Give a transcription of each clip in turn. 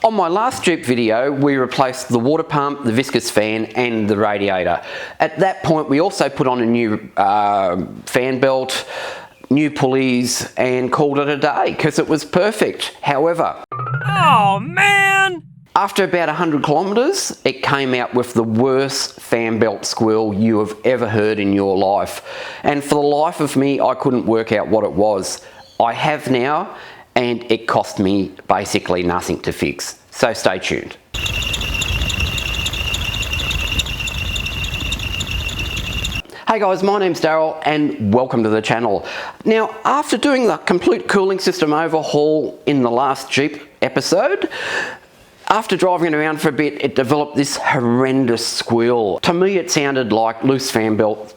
On my last Jeep video, we replaced the water pump, the viscous fan and the radiator. At that point, we also put on a new fan belt, new pulleys and called it a day because it was perfect. However, oh man! After about 100 kilometres, it came out with the worst Fanbelt Squeal you have ever heard in your life. And for the life of me, I couldn't work out what it was. I have now, and it cost me basically nothing to fix. So stay tuned. Hey guys, my name's Daryl and welcome to the channel. Now, after doing the complete cooling system overhaul in the last Jeep episode, after driving it around for a bit, it developed this horrendous squeal. To me, it sounded like loose fan belt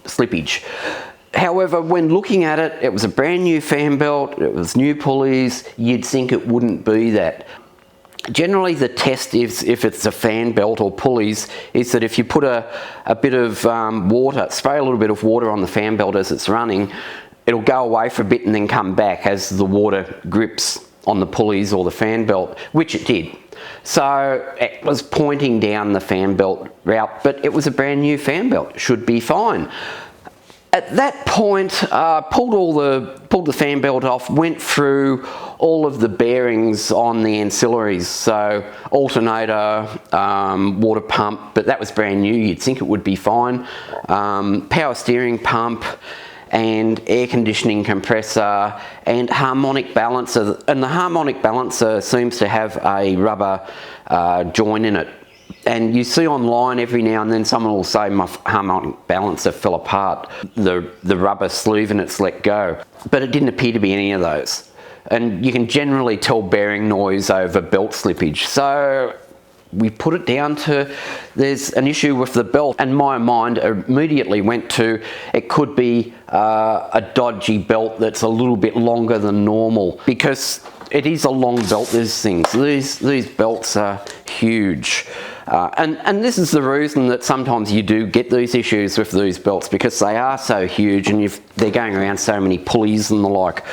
slippage. However, when looking at it, it was a brand new fan belt, it was new pulleys, you'd think it wouldn't be that. Generally, the test is, if it's a fan belt or pulleys, is that if you put a bit of water, spray a little bit of water on the fan belt as it's running, it'll go away for a bit and then come back as the water grips on the pulleys or the fan belt, which it did. So it was pointing down the fan belt route, but it was a brand new fan belt, should be fine. At that point, pulled the fan belt off, went through all of the bearings on the ancillaries, so alternator, water pump, but that was brand new, you'd think it would be fine, power steering pump, and air conditioning compressor, and harmonic balancer, and the harmonic balancer seems to have a rubber joint in it. And you see online every now and then someone will say my harmonic balancer fell apart, the rubber sleeve and it's let go. But it didn't appear to be any of those. And you can generally tell bearing noise over belt slippage. So we put it down to there's an issue with the belt, and my mind immediately went to it could be a dodgy belt that's a little bit longer than normal, because it is a long belt. These belts are huge. And this is the reason that sometimes you do get these issues with these belts, because they are so huge and they're going around so many pulleys and the like.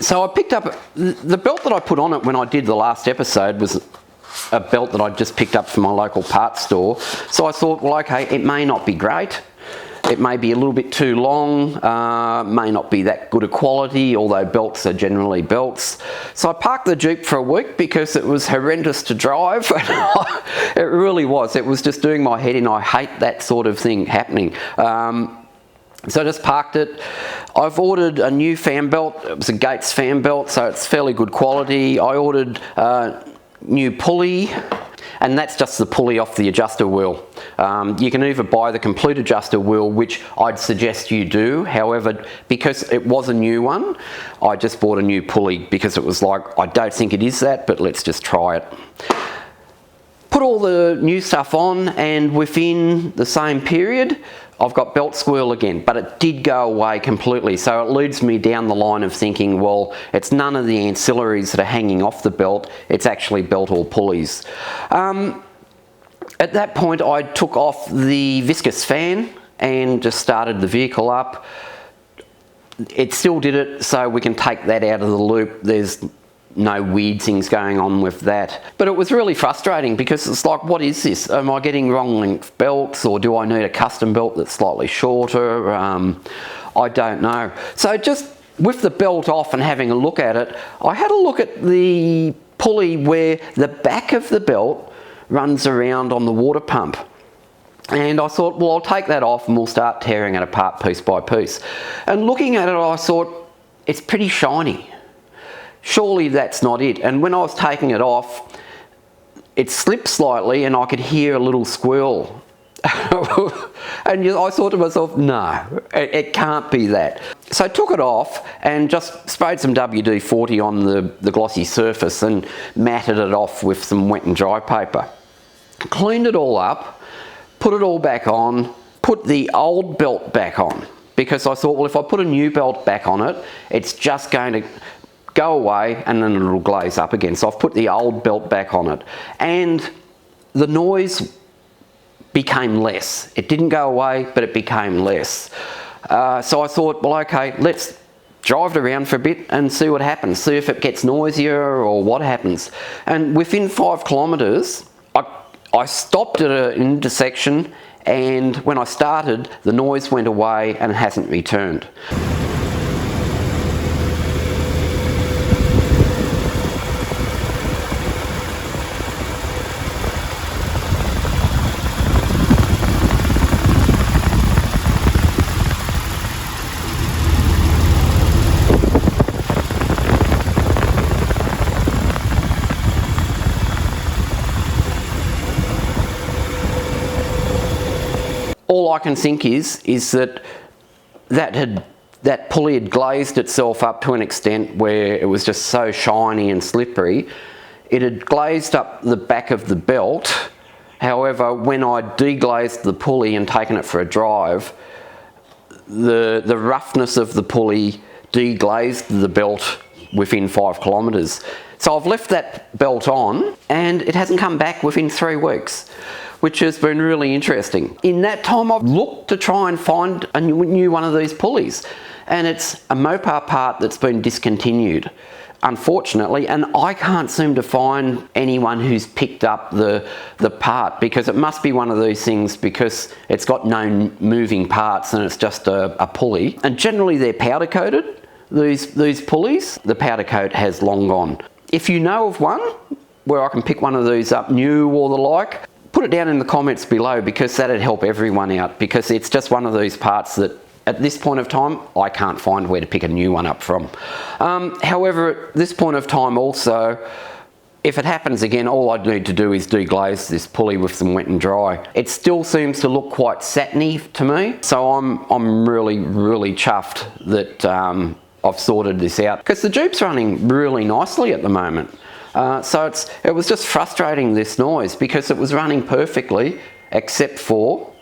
So I picked up, the belt that I put on it when I did the last episode was a belt that I just picked up from my local parts store. So I thought, well, okay, it may not be great. It may be a little bit too long, may not be that good a quality, although belts are generally belts. So I parked the Jeep for a week because it was horrendous to drive. It really was. It was just doing my head in. I hate that sort of thing happening. So I just parked it. I've ordered a new fan belt. It was a Gates fan belt, so it's fairly good quality. I ordered new pulley, and that's just the pulley off the adjuster wheel. You can either buy the complete adjuster wheel, which I'd suggest you do. However, because it was a new one, I just bought a new pulley because it was like, I don't think it is that, but let's just try it. Put all the new stuff on, and within the same period, I've got belt squeal again, but it did go away completely. So it leads me down the line of thinking, well, it's none of the ancillaries that are hanging off the belt, it's actually belt or pulleys. At that point, I took off the viscous fan and just started the vehicle up. It still did it, so we can take that out of the loop. There's no weird things going on with that. But it was really frustrating because it's like, what is this? Am I getting wrong length belts, or do I need a custom belt that's slightly shorter? I don't know. So just with the belt off and having a look at it, I had a look at the pulley where the back of the belt runs around on the water pump. And I thought, well, I'll take that off and we'll start tearing it apart piece by piece. And looking at it, I thought, it's pretty shiny. Surely that's not it. And when I was taking it off, it slipped slightly and I could hear a little squeal. And I thought to myself, no, it can't be that. So I took it off and just sprayed some WD-40 on the glossy surface and matted it off with some wet and dry paper. Cleaned it all up, put it all back on, put the old belt back on, because I thought, well, if I put a new belt back on it, it's just going to go away and then it'll glaze up again. So I've put the old belt back on it, and the noise became less. It didn't go away, but it became less. So I thought, well, okay, let's drive it around for a bit and see what happens, see if it gets noisier or what happens. And within 5 kilometres, I stopped at an intersection, and when I started, the noise went away and hasn't returned. All I can think is that pulley had glazed itself up to an extent where it was just so shiny and slippery. It had glazed up the back of the belt. However, when I deglazed the pulley and taken it for a drive, the roughness of the pulley deglazed the belt within 5 kilometres. So I've left that belt on and it hasn't come back within 3 weeks, which has been really interesting. In that time, I've looked to try and find a new one of these pulleys, and it's a Mopar part that's been discontinued, unfortunately, and I can't seem to find anyone who's picked up the part, because it must be one of these things because it's got no moving parts and it's just a pulley. And generally they're powder coated, these pulleys. The powder coat has long gone. If you know of one where I can pick one of these up new or the like, put it down in the comments below, because that'd help everyone out, because it's just one of these parts that at this point of time I can't find where to pick a new one up from. However, at this point of time also, if it happens again, all I'd need to do is deglaze this pulley with some wet and dry. It still seems to look quite satiny to me, so I'm really chuffed that I've sorted this out, because the Jeep's running really nicely at the moment. So it was just frustrating, this noise, because it was running perfectly except for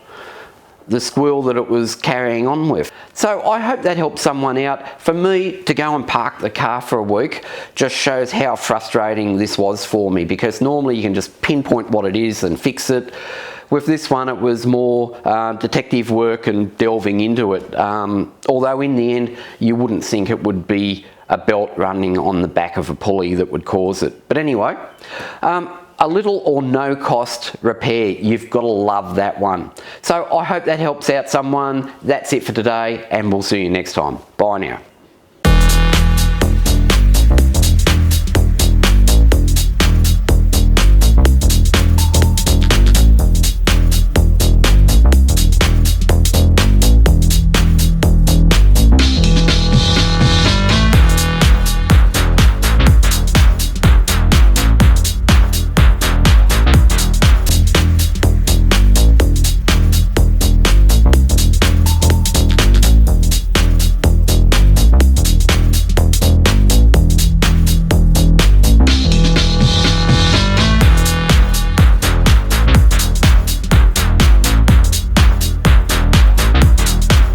the squeal that it was carrying on with. So I hope that helps someone out. For me, to go and park the car for a week just shows how frustrating this was for me, because normally you can just pinpoint what it is and fix it. With this one, it was more detective work and delving into it, although in the end you wouldn't think it would be a belt running on the back of a pulley that would cause it. But anyway, a little or no cost repair. You've got to love that one. So I hope that helps out someone. That's it for today, and we'll see you next time. Bye now.